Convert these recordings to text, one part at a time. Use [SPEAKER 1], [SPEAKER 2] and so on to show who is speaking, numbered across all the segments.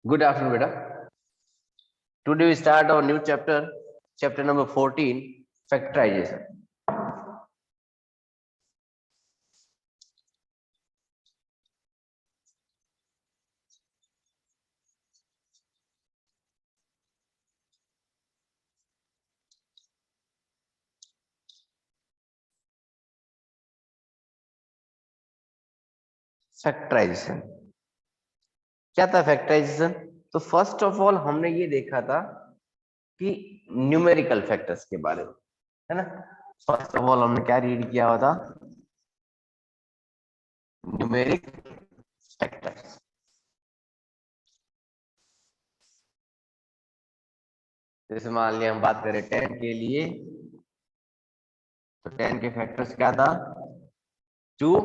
[SPEAKER 1] Good afternoon, beta. Today we start our new chapter, chapter number 14, factorization. Factorisation क्या था? Factorisation तो first of all हमने ये देखा था कि न्यूमेरिकल फैक्टर्स के बारे में, है ना। फर्स्ट ऑफ ऑल हमने क्या रीड किया हुआ था? Numeric factors. जैसे मान लिया हम बात करें 10 के लिए, तो 10 के फैक्टर्स क्या था? 2,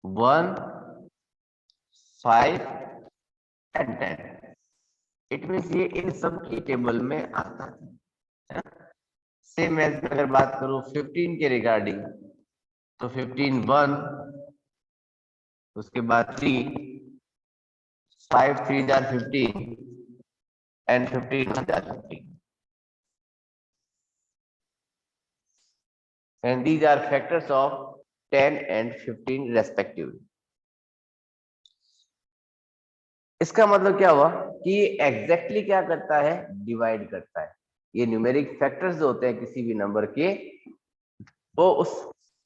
[SPEAKER 1] 1, 5 एंड 10। इट मीन्स ये इन सब की टेबल में आता है। सेम एज अगर बात करूं 15 के रिगार्डिंग, तो 15 1, उसके बाद 3, 5 3 jar 15 and 15 1 jar 15, and these are factors of 10 and 15 respectively. इसका मतलब क्या हुआ कि एग्जैक्टली क्या करता है? डिवाइड करता है। ये न्यूमेरिक फैक्टर्स जो होते हैं किसी भी नंबर के, वो उस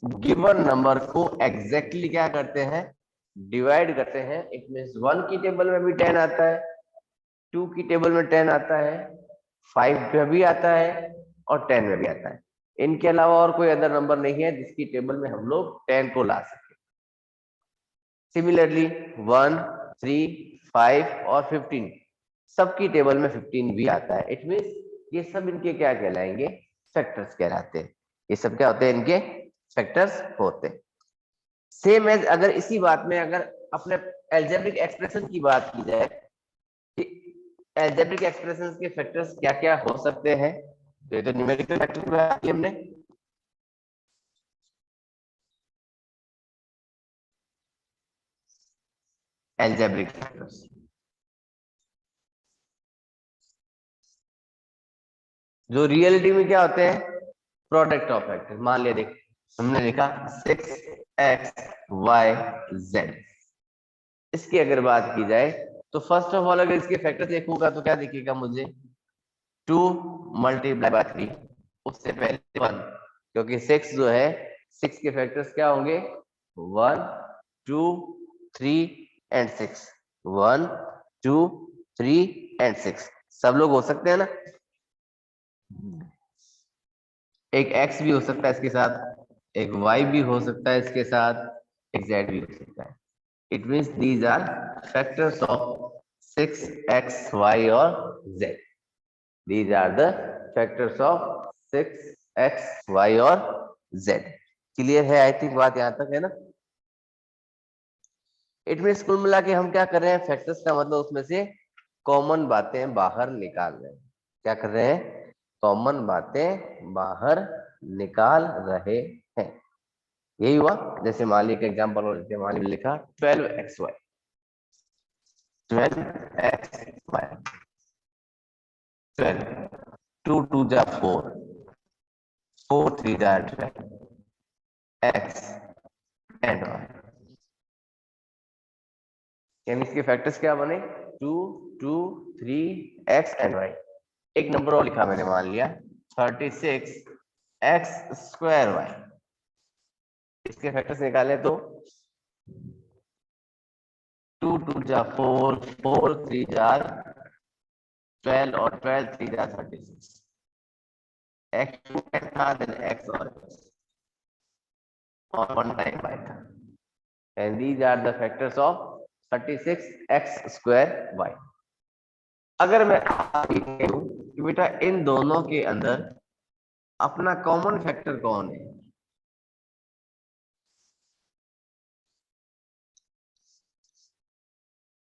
[SPEAKER 1] गिवन नंबर को एग्जैक्टली क्या करते हैं? डिवाइड करते हैं। इट मींस 1 की टेबल में भी 10 आता है, 2 की टेबल में 10 आता है, 5 में भी आता है और 10 में भी आता है। इनके अलावा और कोई अदर नंबर नहीं है जिसकी टेबल में हम लोग 10 को ला सके। सिमिलरली 1, 3, 5 और 15 सबकी टेबल में 15 भी आता है। इट मींस ये सब इनके क्या कहलाएंगे? फैक्टर्स कहलाते हैं। ये सब क्या होते हैं? इनके फैक्टर्स होते हैं। सेम एज अगर इसी बात में अगर अपने अलजेब्रिक एक्सप्रेशन की बात की जाए कि अलजेब्रिक एक्सप्रेशन के फैक्टर्स क्या क्या हो सकते हैं, तो ये तो न्यूमेरिकल फैक्टर की बात की हमने। अलजेब्रिक फैक्टर्स जो रियलिटी में क्या होते हैं? Product of factor. मान लिया देख हमने लिखा 6xy z। इसकी अगर बात की जाए तो फर्स्ट ऑफ ऑल अगर इसके फैक्टर देखूंगा तो क्या दिखेगा मुझे? 2 मल्टीप्लाई बाय 3, उससे पहले 1, क्योंकि 6 जो है 6 के फैक्टर्स क्या होंगे? 1 2 3 एंड 6, 1 2 3 एंड 6 सब लोग हो सकते हैं ना। एक x भी हो सकता है इसके साथ, एक y भी हो सकता है इसके साथ, एक z भी हो सकता है। It means these are factors of 6xy और z। These are the factors of 6xy और z। क्लियर है? आई थिंक बात यहां तक है ना। इट मींस कुल मिला के हम क्या कर रहे हैं? फैक्टर्स का मतलब उसमें से कॉमन बातें बाहर निकाल रहे हैं। क्या कर रहे हैं? कॉमन बातें बाहर निकाल रहे हैं। यही हुआ। जैसे मान लीजिए एक एग्जांपल और लेते हैं। मान लीजिए लिखा 12xy, 12xy, 12, 2 2 जा 4, 4 3 जा 12, x एंड y। यानी इसके फैक्टर्स क्या बने? 2 2 3 x एंड y। एक नंबर और लिखा मैंने, मान लिया 36 x स्क्वायर y। इसके फैक्टर्स निकाले तो 2 2 जा 4, 4 3 जा 12 और 12 3 जा 36। x2 था, देन x और 1 टाइम y था। And these are the factors of 36x square y। अगर मैं कहूं कि बेटा इन दोनों के अंदर अपना कॉमन फैक्टर कौन है?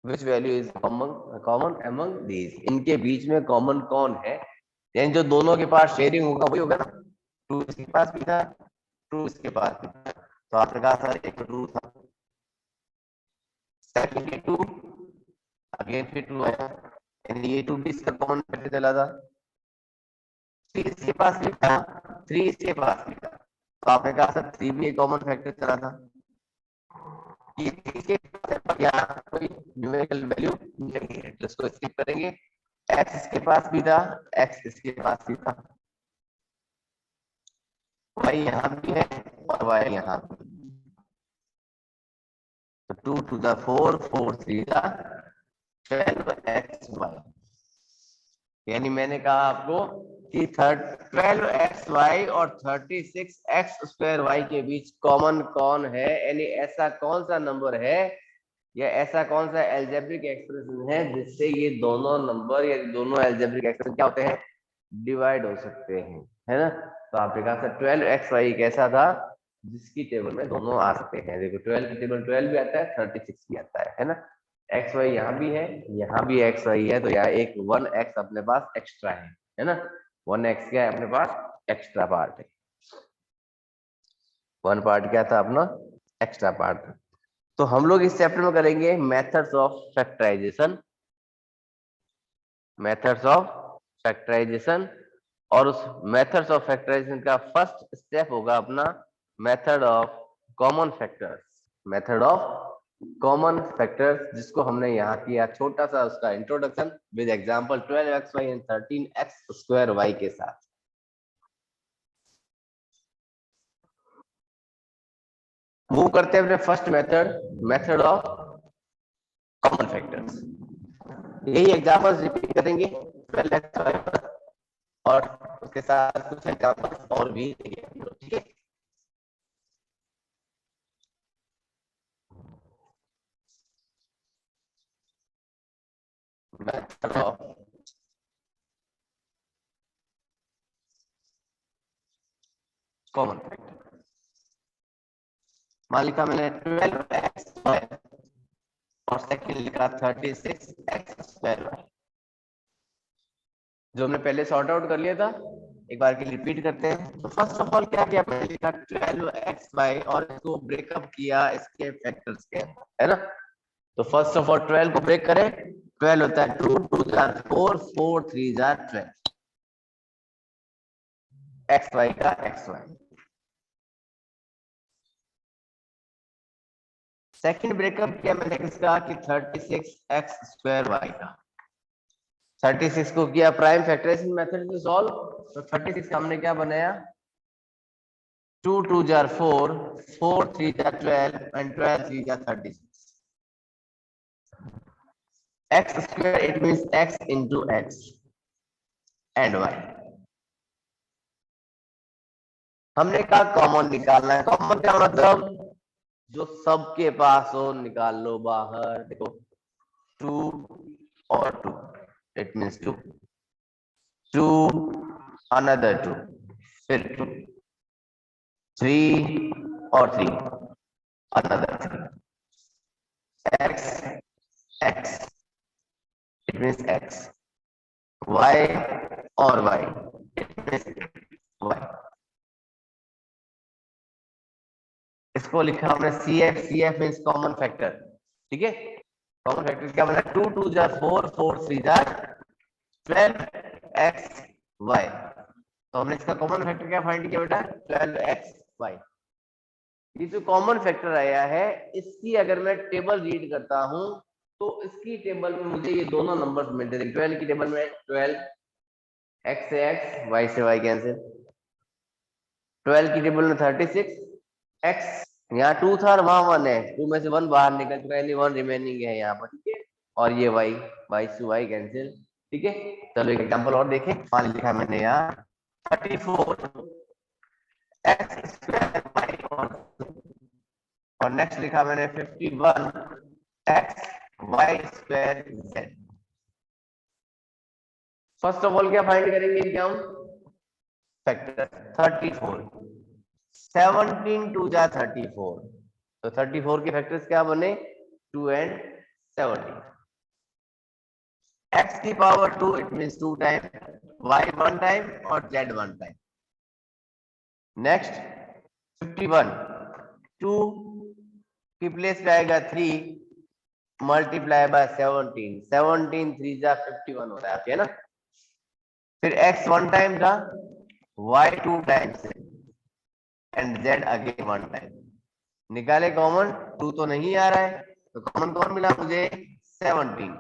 [SPEAKER 1] Which value is common among these? इनके बीच में कॉमन कौन है? यानी जो दोनों के पास शेयरिंग होगा वही होगा ना। 2 इसके पास भी था, 2 इसके पास भी था, तो आपने कहा सर एक 2 था, 2 अगेन फिर 2 आया, यानी ये 2 भी इसका कॉमन फैक्टर चला था। 3 इसके पास भी था, 3 इसके पास भी था, तो आपने कहा सर 3 भी एक कॉमन फैक्टर चला था। ये 3 के यहाँ कोई न्यूमेरिकल वैल्यू नहीं है, तो इसको स्किप करेंगे। x इसके पास भी था, x इसके पास भी था, y यहाँ भी है और y यहाँ भी। तो 2 to the 4, 4 3 the 12xy, यानी मैंने कहा आपको कि 12xy और 36x² y के बीच कॉमन कौन है, यानी ऐसा कौन सा नंबर है या ऐसा कौन सा एल्जेब्रिक एक्सप्रेशन है जिससे ये दोनों नंबर या दोनों एल्जेब्रिक एक्सप्रेशन क्या होते हैं, डिवाइड हो सकते हैं, है ना। तो आपने कहा सर 12xy कैसा था जिसकी टेबल में दोनों आ सकते हैं। देखो 12 की टेबल 12 भी आता है, 36 भी आता है ना। एक्स वाई यहाँ भी है, यहाँ भी एक्स वाई है, तो यहाँ एक 1x अपने पास एक्स्ट्रा है ना। 1x क्या है अपने पास, एक्स्ट्रा पार्ट है। 1 पार्ट क्या था अपना, एक्स्ट्रा पार्ट। तो हम लोग इस चैप्टर में करेंगे methods of factorization, methods of factorization, और उस मेथड्स ऑफ फैक्टराइजेशन का फर्स्ट स्टेप होगा अपना method of common factors, method of common factors, जिसको हमने यहाँ किया छोटा सा उसका introduction with example 12xy and 13x² y के साथ। मूव करते हैं अपने first method, method of common factors. यही एग्जांपल्स रिपीट करेंगे 12xy और उसके साथ कुछ एग्जांपल्स और भी देंगे, ठीक है। मेथड ऑफ कॉमन फैक्टर, मान लिखा मैंने 12xy और सेकंड लिखा 36x²y, जो हमने पहले सॉर्ट आउट कर लिया था, एक बार के रिपीट करते हैं। तो फर्स्ट ऑफ ऑल क्या किया, मैंने लिखा 12xy और इसको ब्रेकअप किया इसके फैक्टर्स के, है ना। तो फर्स्ट ऑफ ऑल 12 को ब्रेक करें, 12 होता है 2 2 4 4 3 12, xy का xy। सेकंड ब्रेकअप किया मैंने किसका कि 36x² y का। 36 को किया प्राइम फैक्टराइजेशन मेथड से सॉल्व, तो 36 का हमने क्या बनाया, 2 2 4 4 3 12 and 12 3 36, x², it means x into x and y। हमने कहा कॉमन निकालना है, कॉमन क्या मतलब जो सबके पास हो निकाल लो बाहर। देखो 2 और 2, इट मीन्स 2 2 अनदर 2, फिर 2 3 और 3 another 3, x x, it means x, y और y, it means y। इसको लिखा हमने CF, CF means common factor, ठीक है। कॉमन फैक्टर क्या बना, 2 2 4 4 3 12xy। तो हमने इसका कॉमन फैक्टर क्या फाइंड किया बेटा, 12xy। ये जो कॉमन फैक्टर आया है इसकी अगर मैं टेबल रीड करता हूं तो इसकी टेबल में मुझे ये दोनों नंबर्स मिलते थे। 12 की टेबल में 12, x से x, y से y कैंसिल। 12 की टेबल में 36, x यहाँ 2 था और वहां 1 है, 2 में से 1 बाहर निकल चुका है, 1 रिमेनिंग है यहाँ पर, ठीक है। और ये y, y से y कैंसिल, ठीक है। चलो एक एग्जांपल और देखें, मान लिखा मैंने यहाँ 34 x² और नेक्स्ट लिखा मैंने 51 xy²z। फर्स्ट ऑफ ऑल क्या फाइंड करेंगे क्या हम, फैक्टर 34, 17 2 34, तो 34 के फैक्टर्स क्या बने, 2 and 17। x की power 2, it means 2 time, y 1 time और z 1 टाइम। नेक्स्ट 51, 2 की प्लेस पे आएगा 3, मल्टीप्लाई बाय 17, 17 3 जा 51 होता है आपके, है ना। फिर x 1 टाइम था, y 2 times and z again 1 time. निकाले कॉमन, 2 तो नहीं आ रहा है, तो कॉमन कौन मिला मुझे, 17।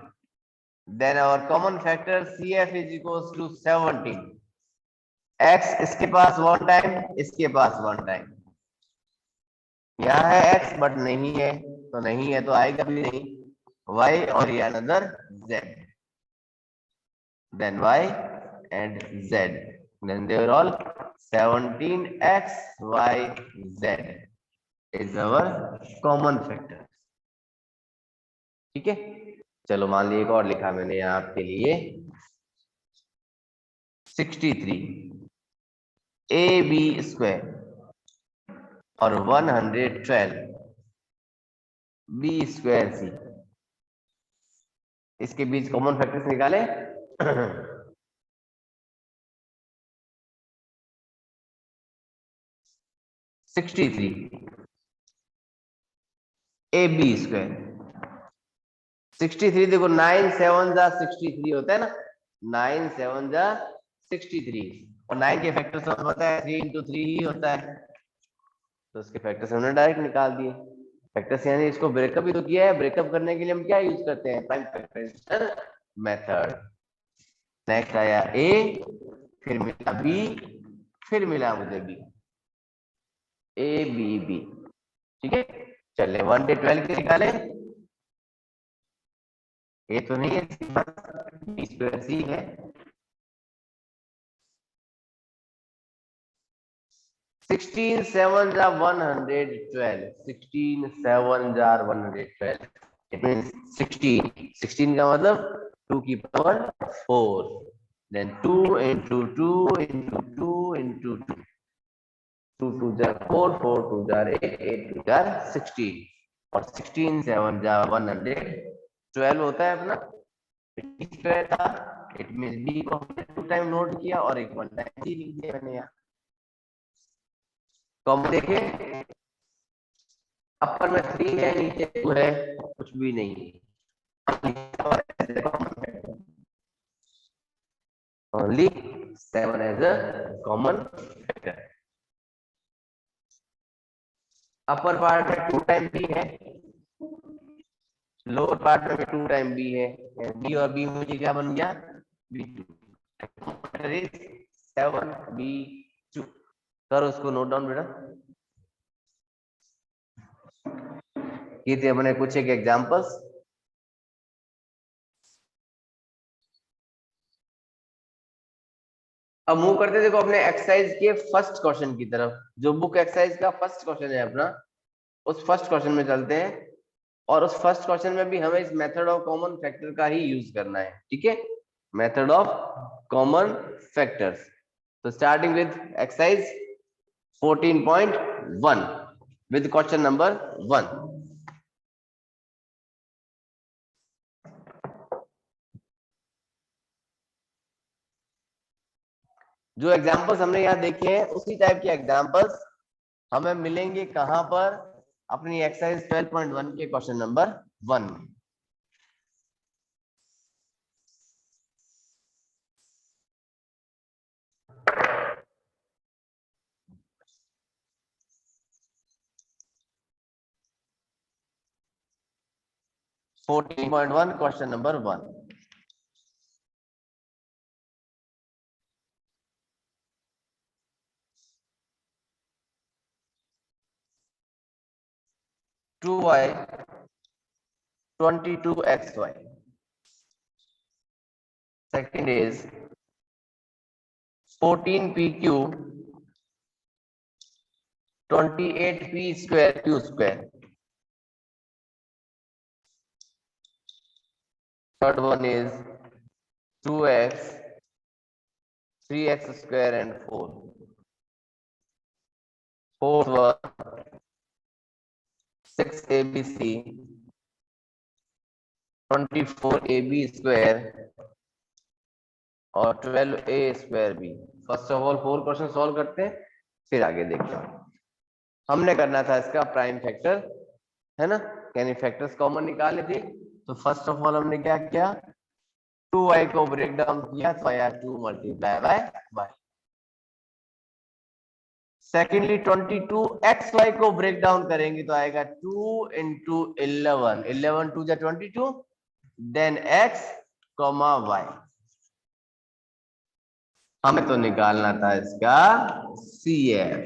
[SPEAKER 1] Then our common factor CF is equals to 17। x इसके पास 1 टाइम, इसके पास 1 टाइम, यहाँ है x बट नहीं है, तो नहीं है तो आएगा भी नहीं, y और ये another z, then y and z, then they are all 17x y z is our common factor। ठीक है, चलो मान लीजिए एक और लिखा मैंने यहाँ आपके लिए 63 AB स्क्वायर और 112 B स्क्वायर C, इसके बीच कॉमन फैक्टर्स निकाले। 63 AB स्क्वायर, 63 देखो 9 7 जा 63 होता है ना, 9 7 जा 63, और 9 के फैक्टर्स हमें पता है 3 into 3 ही होता है, तो उसके फैक्टर्स हमने डायरेक्ट निकाल दिए। फैक्टर्स यानी इसको ब्रेकअप भी तो किया है, ब्रेकअप करने के लिए हम क्या यूज करते हैं, प्राइम फैक्टराइजेशन मेथड। नेक्स्ट आया A, फिर मिला B, फिर मिला मुझे B, A B B। ठीक है, चले 1 से 12 के निकाले, ये तो नहीं है, B स्क्वायर C है, 16 7 जा 112, 16 7 जा 112, इट मींस 16 का मतलब 2 की power 4, then 2 into 2 into 2 into 2, 2 2 जा 4, 4 2 जा 8, 8 2 जा 16, और 16 7 जा 112 होता है अपना स्क्वायर था, इट मींस बी को हमने 2 टाइम नोट किया और एक 1 टाइम सी लिख दिया मैंने यहाँ। तो हम देखें अपर में 3 है, नीचे 2 है, कुछ भी नहीं है, only 7 as a common factor। Upper part में 2 टाइम बी है, लोअर पार्ट में 2 टाइम बी है, बी और बी मुझे क्या बन गया, B2, 7 B2। करो उसको नोट डाउन बेटा। ये थे अपने कुछ एक एग्जांपल्स। अब मूव करते देखो अपने एक्सरसाइज के फर्स्ट क्वेश्चन की तरफ, जो बुक एक्सरसाइज का फर्स्ट क्वेश्चन है अपना, उस फर्स्ट क्वेश्चन में चलते हैं, और उस फर्स्ट क्वेश्चन में भी हमें इस मेथड ऑफ कॉमन फैक्टर का ही यूज करना है। ठीक है, मेथड ऑफ कॉमन फैक्टर्स। तो starting with exercise 14.1 with question number 1। जो एग्जांपल्स हमने यहाँ देखे हैं उसी टाइप के एग्जांपल्स हमें मिलेंगे कहां पर, अपनी एक्सरसाइज 12.1 के क्वेश्चन नंबर 1 में। Question number 1। Two y 22xy, second is 14pq 28p square q square, third one is 2x 3x square and 4, fourth one 6abc 24ab square और 12a square b। First of all 4 question solve करते हैं, फिर आगे देखते हैं। हमने करना था इसका प्राइम फैक्टर, है ना, यानी फैक्टर्स कॉमन निकाले थे, तो फर्स्ट ऑफ ऑल हमने क्या किया, 2y को ब्रेक डाउन किया तो आया 2 multiply bye y। Secondly 22xy को ब्रेक डाउन करेंगे तो आएगा 2 इंटू 11, 11 2 जा 22, देन x कॉमा y। हमें तो निकालना था इसका CF।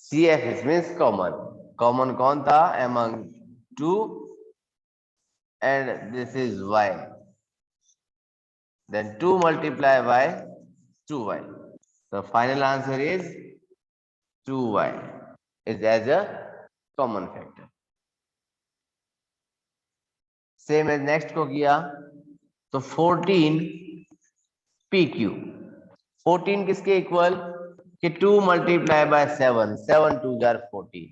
[SPEAKER 1] CF is means common, common कौन था among 2 and this is y, then 2 multiply by 2y, the final answer is 2y is as a common factor। Same as next को किया तो 14 PQ, 14 किसके इक्वल कि 2 मल्टीप्लाई बाय 7, 7 2 जार 14,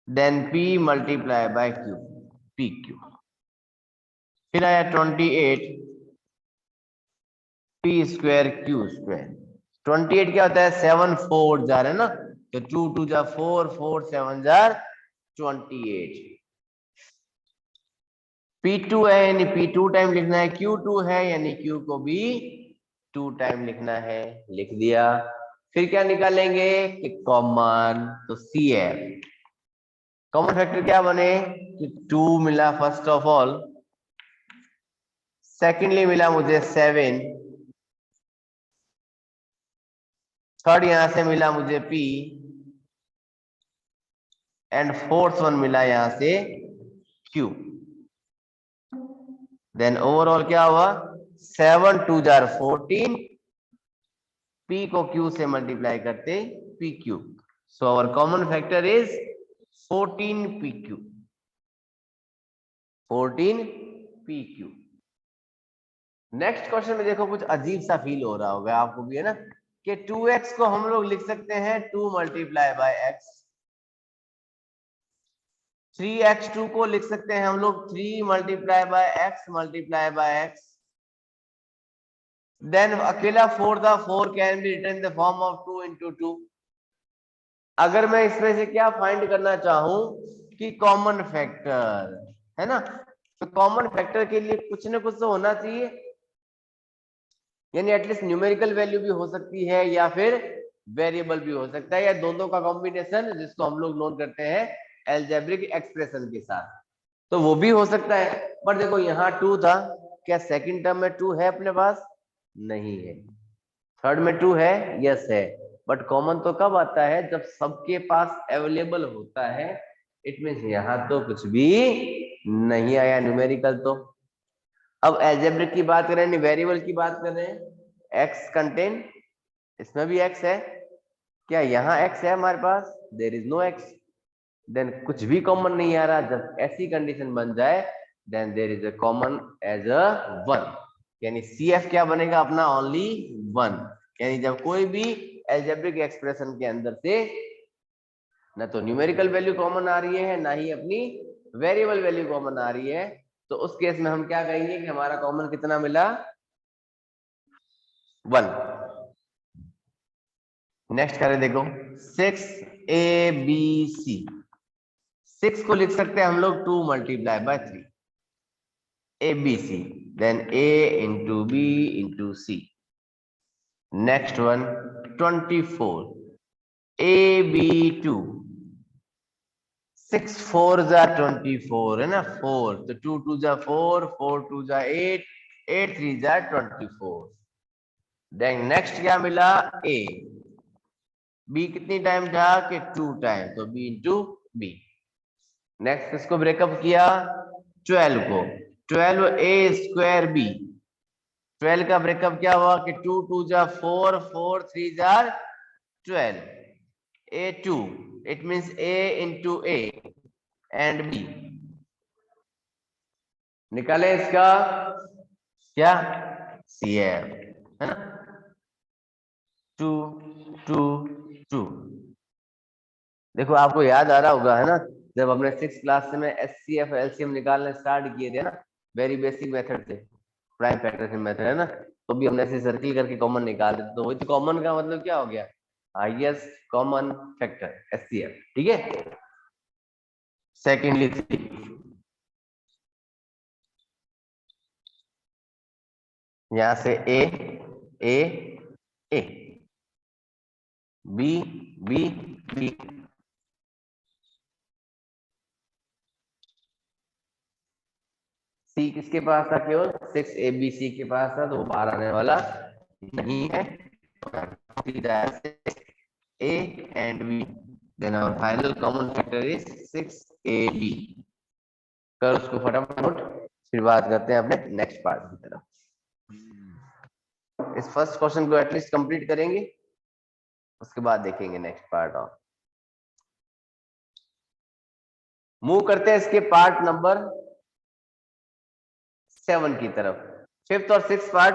[SPEAKER 1] then P multiply by Q, PQ। फिर आया 28 P square Q square. 28 क्या होता है 7 4 जार है ना, तो 2 2 जार 4, 4 7 जार 28। P2 है यानी P2 टाइम लिखना है, Q2 है यानी Q को भी 2 टाइम लिखना है, लिख दिया। फिर क्या निकालेंगे कि कॉमन, तो CF कॉमन फैक्टर क्या बने कि 2 मिला फर्स्ट ऑफ ऑल, सेकेंडली मिला मुझे 7, थर्ड यहां से मिला मुझे P, एंड फोर्थ वन मिला यहां से Q। देन ओवरऑल क्या हुआ 7 2 जार 14, P को Q से मल्टीप्लाई करते PQ, so our common factor is 14 PQ, 14 PQ। Next question में देखो कुछ अजीब सा फील हो रहा होगा आपको भी है ना, कि 2x को हम लोग लिख सकते हैं 2 मल्टीप्लाई बाय x, 3x2 को लिख सकते हैं हम लोग 3 multiply by x multiply by x, then अकेला 4 can be written in the form of 2 into 2। अगर मैं इसमें से क्या फाइंड करना चाहूं कि कॉमन फैक्टर है ना, तो कॉमन फैक्टर के लिए कुछ ना कुछ तो होना चाहिए, यानी एटलीस्ट न्यूमेरिकल वैल्यू भी हो सकती है या फिर वेरिएबल भी हो सकता है, या दोनों का कॉम्बिनेशन जिसको हम लोग नोट करते हैं एल्जेब्रिक एक्सप्रेशन के साथ, तो वो भी हो सकता है। पर देखो यहाँ 2 था, क्या सेकंड टर्म में 2 है अपने पास? नहीं है। थर्ड में 2 है? यस है। बट कॉमन तो कब आता है जब सबके पास अवेलेबल होता है, इट मींस यहाँ तो कुछ भी नहीं आया न्यूमेरिकल। तो अब एल्जेब्रिक की बात करें, वेरिएबल की बात कर रहे हैं, एक्स कंटेन, इसमें भी एक्स है, क्या यहाँ एक्स है हमारे पास? There is no x, then कुछ भी कॉमन नहीं आ रहा। जब ऐसी कंडीशन बन जाए then there is a common as a 1, यानी CF क्या बनेगा अपना? ओनली 1, यानी जब कोई भी एल्जेब्रिक एक्सप्रेशन के अंदर से ना तो न्यूमेरिकल वैल्यू कॉमन आ रही है ना ही अपनी वेरिएबल वैल्यू कॉमन आ रही है, तो उस केस में हम क्या कहेंगे कि हमारा कॉमन कितना मिला? 1। नेक्स्ट करें, देखो 6ABC, 6 को लिख सकते हैं हम लोग 2 multiply by 3 ABC, then A into B into C। Next one 24 AB2, 6 4 जा 24 है ना, 4 तो 2 2 जा 4, 4 2 जा 8, 8 3 जा 24। देन नेक्स्ट क्या मिला? A, B कितनी टाइम था कि 2 टाइम, तो B इंटू B। नेक्स्ट इसको ब्रेकअप किया 12 को, 12 A स्क्वायर B, 12 का ब्रेकअप क्या हुआ कि 2 2 जा 4, 4 3 जा 12, A2, it means A into A and B। निकाले इसका क्या? CF है ना, 2 2 2। देखो आपको याद आ रहा होगा है ना, जब हमने 6th क्लास में SCF LCM निकालने स्टार्ट किए थे ना, वेरी बेसिक मेथड थे, प्राइम फैक्टर मेथड है ना, तो भी हमने ऐसे सर्किल करके कॉमन निकालते थे। तो वही तो कॉमन का मतलब क्या हो गया? हाईएस्ट कॉमन फैक्टर SCF, ठीक है। सेकेंडली 3 यहां से ए ए ए, बी बी बी, सी किसके पास था, केवल 6 ए बी सी के पास था, तो वो बाहर आने वाला नहीं है। A and b, then our final common factor is 6ab। कर उसको फटाफट नोट, फिर बात करते हैं अपने नेक्स्ट पार्ट की तरफ। इस फर्स्ट क्वेश्चन को एटलीस्ट कंप्लीट करेंगे, उसके बाद देखेंगे नेक्स्ट पार्ट। और मूव करते हैं इसके पार्ट नंबर 7 की तरफ। फिफ्थ और सिक्स पार्ट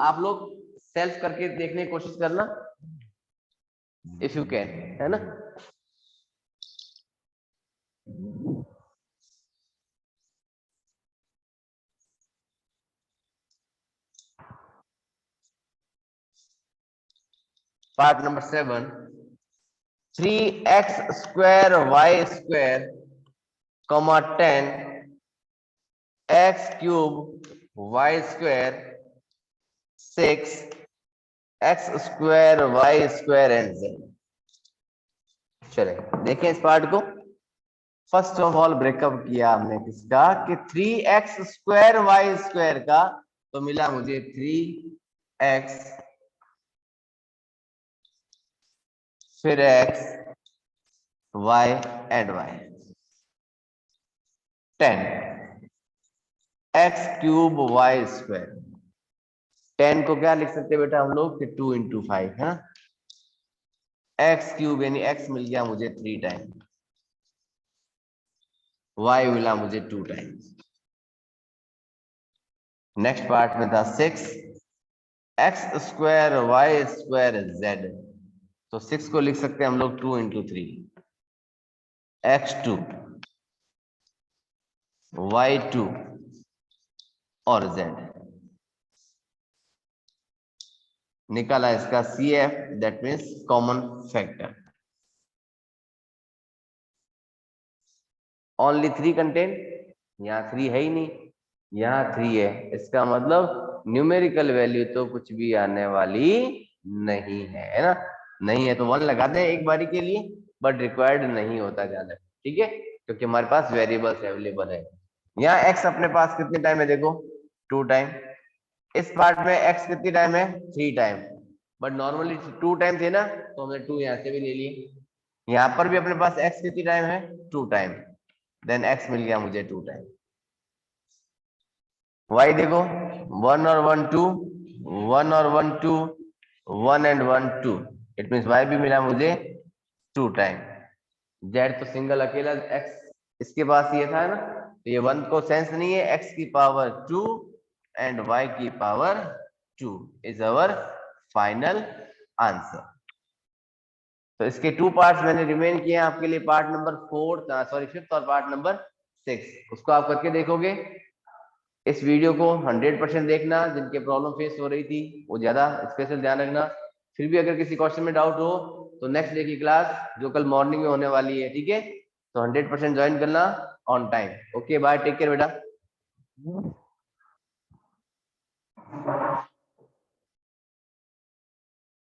[SPEAKER 1] आप लोग सेल्फ करके देखने की कोशिश करना, इफ यू कैन, है ना। Part number 7, 3x square y square comma 10 x cube y square 6 x square y square and z। चले देखें इस पार्ट को। फर्स्ट ऑफ ऑल ब्रेकअप किया हमने किसका, कि 3x स्क्वायर वाई स्क्वायर का, तो मिला मुझे 3x फिर x y and y, 10 x cube y square. 10 को क्या लिख सकते हैं बेटा हम लोग, कि 2 इंटू 5 है ना। x क्यूब यानी x मिल गया मुझे 3 टाइम, y मिला मुझे 2 टाइम। नेक्स्ट पार्ट में था 6 x square y square z, तो 6 को लिख सकते हैं हम लोग 2 इंटू 3 x2 y2 और z। निकाला इसका CF, that means common factor. Only 3 content, यहाँ 3 है ही नहीं, यहाँ 3 है, इसका मतलब न्यूमेरिकल वैल्यू तो कुछ भी आने वाली नहीं है ना। नहीं है तो 1 लगा दें एक बारी के लिए, बट रिक्वायर्ड नहीं होता ज्यादा, ठीक है, क्योंकि हमारे पास वेरिएबल्स अवेलेबल है। यहाँ x अपने पास कितने टाइम है देखो, 2 टाइम। इस पार्ट में x कितनी टाइम है, 3 टाइम, बट नॉर्मली 2 टाइम थे ना, तो हमने 2 यहाँ से भी ले लिए। यहाँ पर भी अपने पास x कितनी टाइम है, 2 टाइम, देन x मिल गया मुझे 2 टाइम। y देखो 1 और 1 2, 1 और 1 2, 1 एंड 1 2, इट मीन्स y भी मिला मुझे 2 टाइम। z तो सिंगल अकेला x इसके पास ये था ना, तो ये 1 को सेंस नहीं है, x की पावर 2 एंड y की power 2 is our final answer. तो इसके 2 पार्ट्स मैंने रिमेन किए हैं आपके लिए, पार्ट नंबर 5th और पार्ट नंबर 6, उसको आप करके देखोगे। इस वीडियो को 100% देखना, जिनके प्रॉब्लम फेस हो रही थी वो ज्यादा स्पेशल ध्यान रखना। फिर भी अगर किसी क्वेश्चन में डाउट हो तो नेक्स्ट डे की क्लास जो कल मॉर्निंग में होने वाली है, ठीक है, तो 100% ज्वाइन करना on time. Okay bye, take care बेटा।